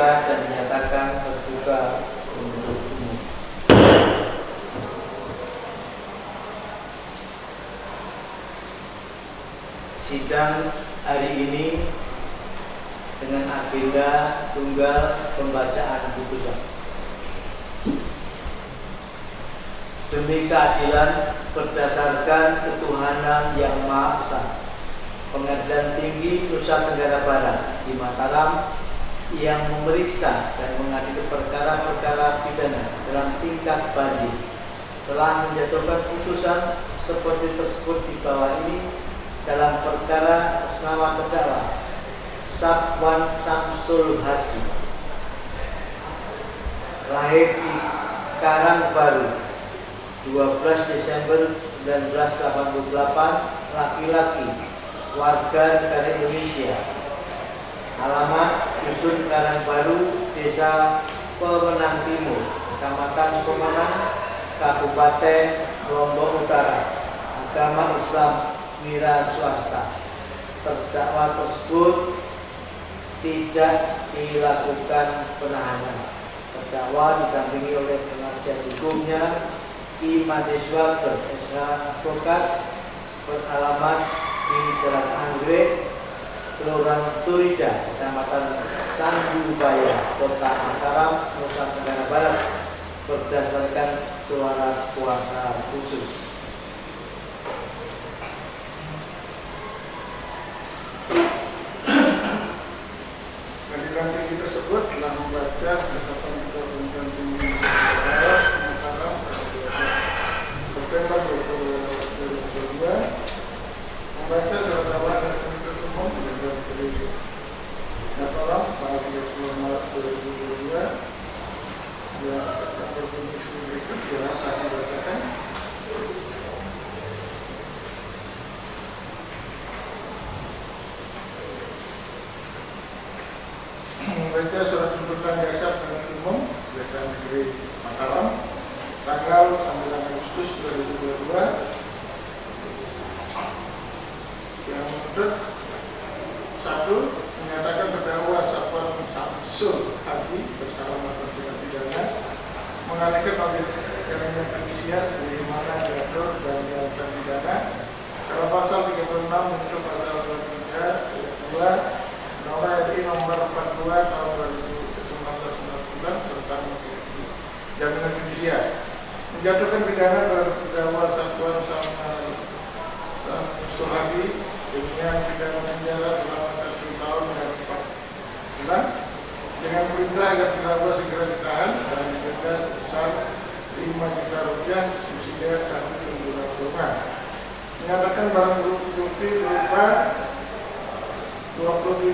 dibuka dan dinyatakan terbuka untuk umum. Sidang hari ini dengan agenda tunggal pembacaan putusan. Demi keadilan berdasarkan ketuhanan yang Maha Esa, Pengadilan Tinggi Nusa Tenggara Barat di Mataram yang memeriksa dan mengadili perkara-perkara pidana dalam tingkat banding telah menjatuhkan putusan seperti tersebut di bawah ini dalam perkara atas nama terdakwa Sapwan Samsul Hadi, lahir di Karangbaru 12 Desember 1988, laki-laki, warga negara Indonesia, alamat Dusun Karangbaru, Desa Pemenang Timur, Kecamatan Pemenang, Kabupaten Lombok Utara, agama Islam, wira swasta. Terdakwa tersebut tidak dilakukan penahanan. Terdakwa didampingi oleh penasihat hukumnya I. Madeswar SH Advokat, beralamat di Jalan Anggrek, Kelurahan Turida, Kecamatan Sandubaya, Kota Mataram, Nusa Tenggara Barat, berdasarkan suara kuasa khusus. Pengadilan tinggi tersebut telah membaca sedangkan Pengadilan Tinggi Mataram September 2022 membaca surat dakwaan dari penuntut umum Pengadilan Tinggi Mataram pada 30 Maret 2022 yang September berikut yang akan dibacakan. Membaca surat tuntutan jaksa penuntut umum Kejaksaan Negeri Mataram tanggal 9 Agustus 2022 yang menuntut 1. Menyatakan terdakwa Sapwan Samsul Hadi bersalah melakukan tindak pidana mengalihkan objek jaminan perselisihan sebagaimana diatur dan diancam pidana dalam pasal 36 menurut pasal 23 ayat 2 Undang-Undang RI nomor 42 tahun 2019 tentang jaminan fidusia, menjatuhkan pidana terhadap terdakwa Sapwan Samsul Hadi dengan pidana penjara selama 1 tahun dan 4 bulan dengan perintah agar terdakwa segera ditahan dan didenda sebesar 5 juta rupiah subsidi 1 bulan kurungan. Menyatakan barang bukti berupa 27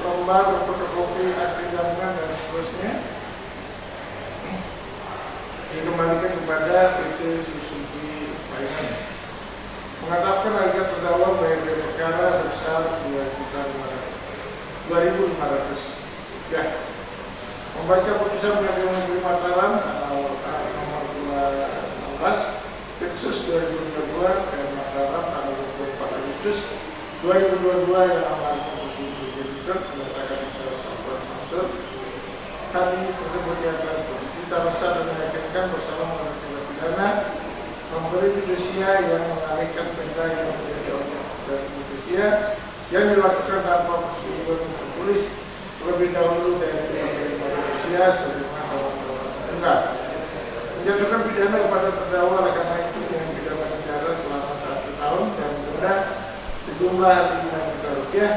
lembar fotokopi akte jaminan dan seterusnya dikembalikan kepada PT Suzuki Finance. Menetapkan harga terdakwa bayar biaya perkara sebesar 2.500 ya. Membaca putusan Pengadilan Negeri Mataram tanggal nomor 216 Petsus 2022 dan Mataram tanggal 24 Agustus 2022 yang amanah menyatakan Sapwan Samsul Hadi tersebut dianggap terbukti secara sah dan meyakinkan bersalah melakukan tindak pidana memberi fidusia yang mengalihkan benda yang menjadi objek dari fidusia yang dilakukan tanpa prosedur tertulis terlebih dahulu dari fidusia sebagaimana dalam tunggal. Menjatuhkan pidana kepada terdakwa karena itu dengan pidana penjara selama 1 tahun dan denda sejumlah 5 juta rupiah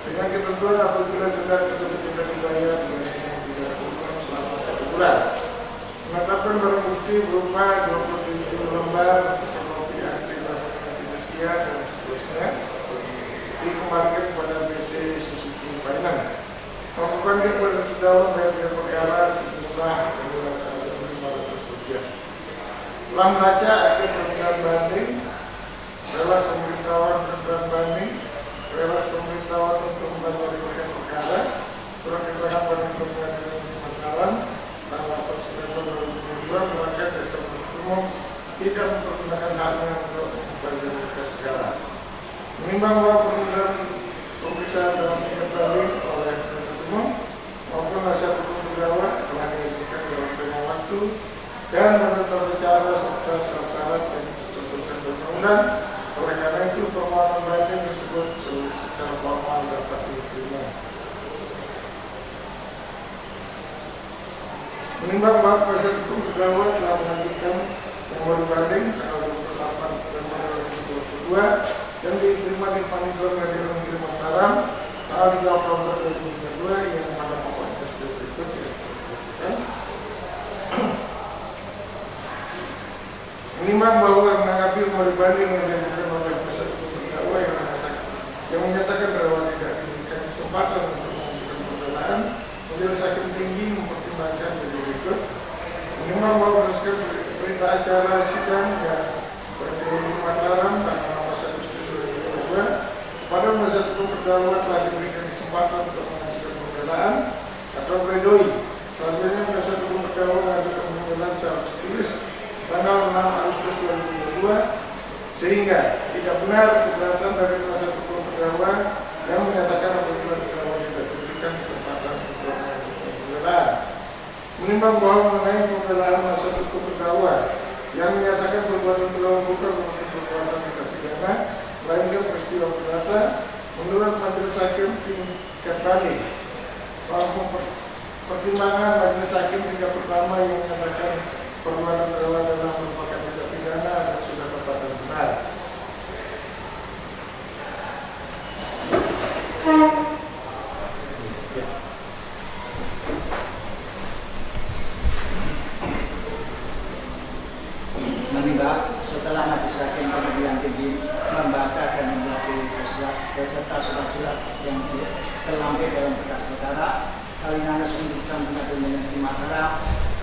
dengan ketentuan apabila denda tersebut tidak dibayar dengan tidak kurang selama 1 bulan. Menetapkan barang bukti berupa 27 lembar fotokopi akte fidusia dan seterusnya dikembalikan kepada PT Suzuki Finance. Melakukan kepada terdakwa bayar biaya perkara sejumlah 500 rupiah. Telah membaca akhir permintaan banding, relas pemberitahuan permintaan banding, relas pemberitahuan untuk membantu berkas perkara, surat keterangan banding Pengadilan Mataram tanggal 4 September 2022 melakukan jaksa penuntut umum tidak mempergunakan haknya untuk membantu berkas perkara. Menimbang bahwa penuntutan pemeriksaan dalam tingkat banding oleh penuntut umum Menimbang bahwa penasihat hukum terdakwa telah mengajukan nomor banding tanggal 28 September 2022 yang diterima di Panitia Pengadilan Negeri Mataram tanggal 3 Oktober 2022 yang pada pokoknya sebagai berikut ya. Menimbang bahwa menanggapi nomor banding yang diajukan oleh penasihat hukum terdakwa yang menyatakan bahwa tidak diberikan kesempatan untuk mengajukan pembelaan, majelis hakim tinggi mempertimbangkan jadi berikut. Menimbang bahwa berdasarkan berita acara sidang yang berdiri di Mataram tanggal 1 Agustus 2022, pada penasihat hukum terdakwa telah diberikan kesempatan untuk mengajukan pembelaan atau pledoi. Selanjutnya penasihat hukum terdakwa mengajukan pembelaan secara tertulis tanggal 6 Agustus 2022, sehingga tidak benar keberatan dari penasihat hukum terdakwa yang menyatakan apabila terdakwa tidak diberikan kesempatan untuk mengajukan pembelaan. Menimbang bahwa mengenai pembelaan penasihat hukum terdakwa yang menyatakan perbuatan terdakwa bukan merupakan perbuatan tindak pidana melainkan peristiwa perdata, menurut majelis hakim tingkat banding, pertimbangan majelis hakim tingkat pertama yang menyatakan perbuatan terdakwa adalah merupakan tindak pidana dan sudah tepat dan benar. Menimbang setelah majelis hakim pengadilan tinggi membaca dan memiliki beserta surat-surat yang terlampir dalam berkas perkara salinan resmi putusan Pengadilan Negeri Mataram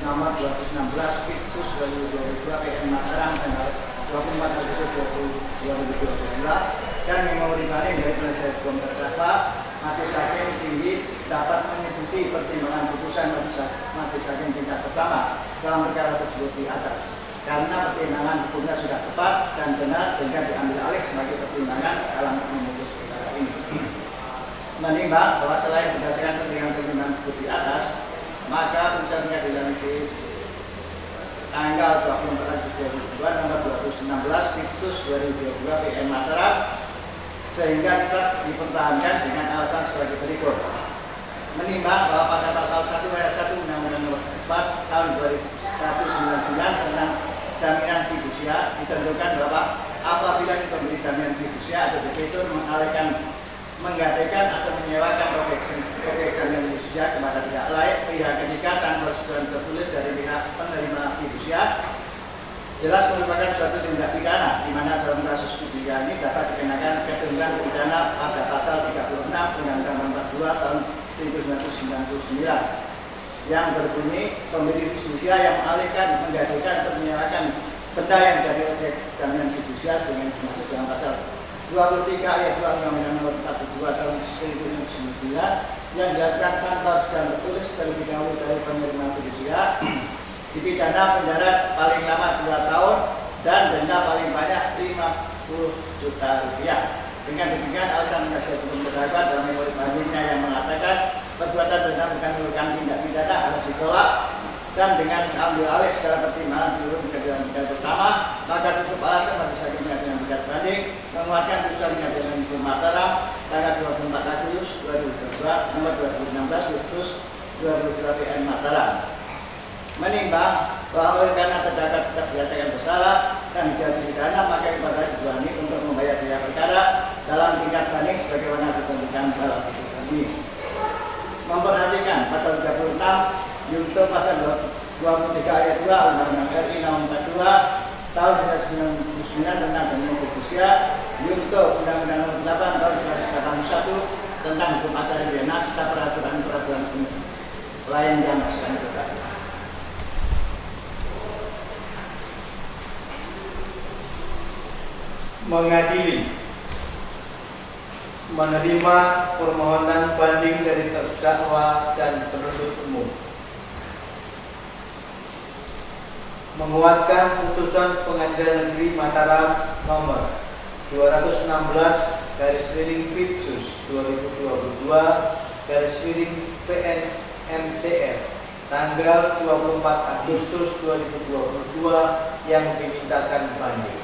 nomor 216 Pitsus 2022 PM Mataram tanggal 24 Agustus 2022 dan memori banding dari penasihat hukum terdakwa, majelis hakim tinggi dapat mengikuti pertimbangan putusan majelis hakim tingkat pertama dalam perkara tersebut di atas, karena pertimbangan hukumnya sudah tepat dan benar sehingga diambil alih sebagai pertimbangan dalam memutus perkara ini. Menimbang bahwa selain berdasarkan pertimbangan tersebut di atas, maka putusan Pengadilan Negeri tanggal 24 Agustus 2022 nomor 216 Pitsus 2022 PM Mataram sehingga tetap dipertahankan dengan alasan sebagai berikut. Menimbang bahwa pada pasal 1 ayat 1 Undang-Undang Nomor 4 Tahun 1999 tentang jaminan fidusia ditentukan bahwa apabila pemberi jaminan fidusia atau debitur menggadaikan atau menyewakan objek jaminan fidusia kepada pihak lain, pihak ketiga tanpa persetujuan tertulis dari pihak penerima fidusia, jelas merupakan suatu tindak pidana, di mana dalam kasus fidusia ini dapat dikenakan ketentuan pidana pada pasal 36 Undang-Undang Nomor 42 Tahun 1999 yang berbunyi pemberi fidusia yang mengalihkan, menggadaikan atau menyewakan benda yang menjadi objek jaminan fidusia dengan dimaksud dalam pasal 23 ayat 2 Undang-Undang Nomor 42 Tahun 1999 yang dilakukan tanpa persetujuan tertulis terlebih dahulu dari penerima fidusia dipidana penjara paling lama 2 tahun dan denda paling banyak 50 juta rupiah. Dengan demikian alasan penasihat hukum terdakwa dalam memori bandingnya yang mengatakan perbuatan terdakwa bukan merupakan tindak pidana harus ditolak, dan dengan ambil alih segala pertimbangan dulu Pengadilan tingkat pertama, maka cukup alasan majelis hakim Pengadilan tingkat banding menguatkan putusan Pengadilan Negeri Mataram tanggal 24 Agustus 2022 nomor 216 Pitsus 2022 PM Mataram. Menimbang bahwa karena terdakwa tetap dinyatakan bersalah dan dijatuhi pidana, maka kepada Ibu untuk membayar biaya perkara dalam tingkat banding sebagaimana ditentukan dalam putusan ini. Memperhatikan pasal 36 yaitu pasal 23 ayat 2 Undang-Undang RI Nomor 42 Tahun 1999 tentang jaminan fidusia, yaitu Undang-Undang Nomor 8 Tahun 1981 tentang hukum acara pidana serta peraturan-peraturan lain yang bersangkutan. Mengadili, menerima permohonan banding dari terdakwa dan penuntut umum, menguatkan putusan Pengadilan Negeri Mataram nomor 216 Pitsus 2022 PN-MTR tanggal 24 Agustus 2022 yang dimintakan banding.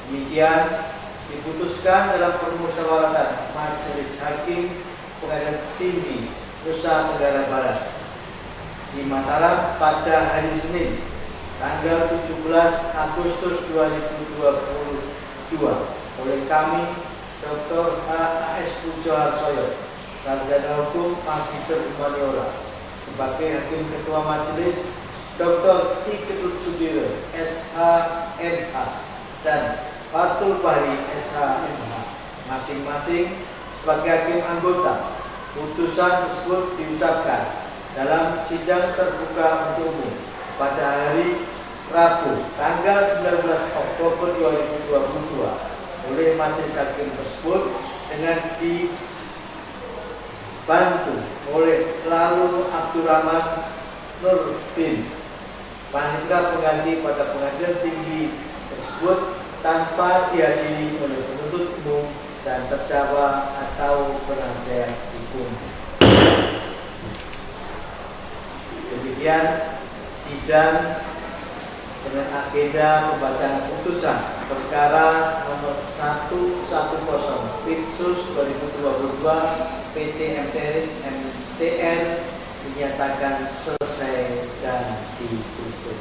Demikian diputuskan dalam permusyawaratan Majelis Hakim Pengadilan Tinggi Nusa Tenggara Barat. di Mataram pada hari Senin tanggal 17 Agustus 2022 oleh kami Dr. H.A.S. Pujoharsoyo, Sarjana Hukum Magister Humaniora, sebagai Hakim Ketua Majelis Dr. I. Ketut Sudiro, SH.MH, dan Fathul Bahri, SH.MH, masing-masing sebagai hakim anggota. Putusan tersebut diucapkan dalam sidang terbuka untuk umum pada hari Rabu tanggal 19 Oktober 2022 oleh majelis hakim tersebut dengan dibantu oleh Lalu Abdurrahman Nurdin, Panitera pengganti pada pengadilan tinggi tersebut, tanpa dihadiri oleh penuntut umum dan terdakwa atau penasihat hukum. Demikian sidang dengan agenda pembacaan putusan perkara nomor 110 Pitsus 2022 PT MTN dinyatakan selesai dan ditutup.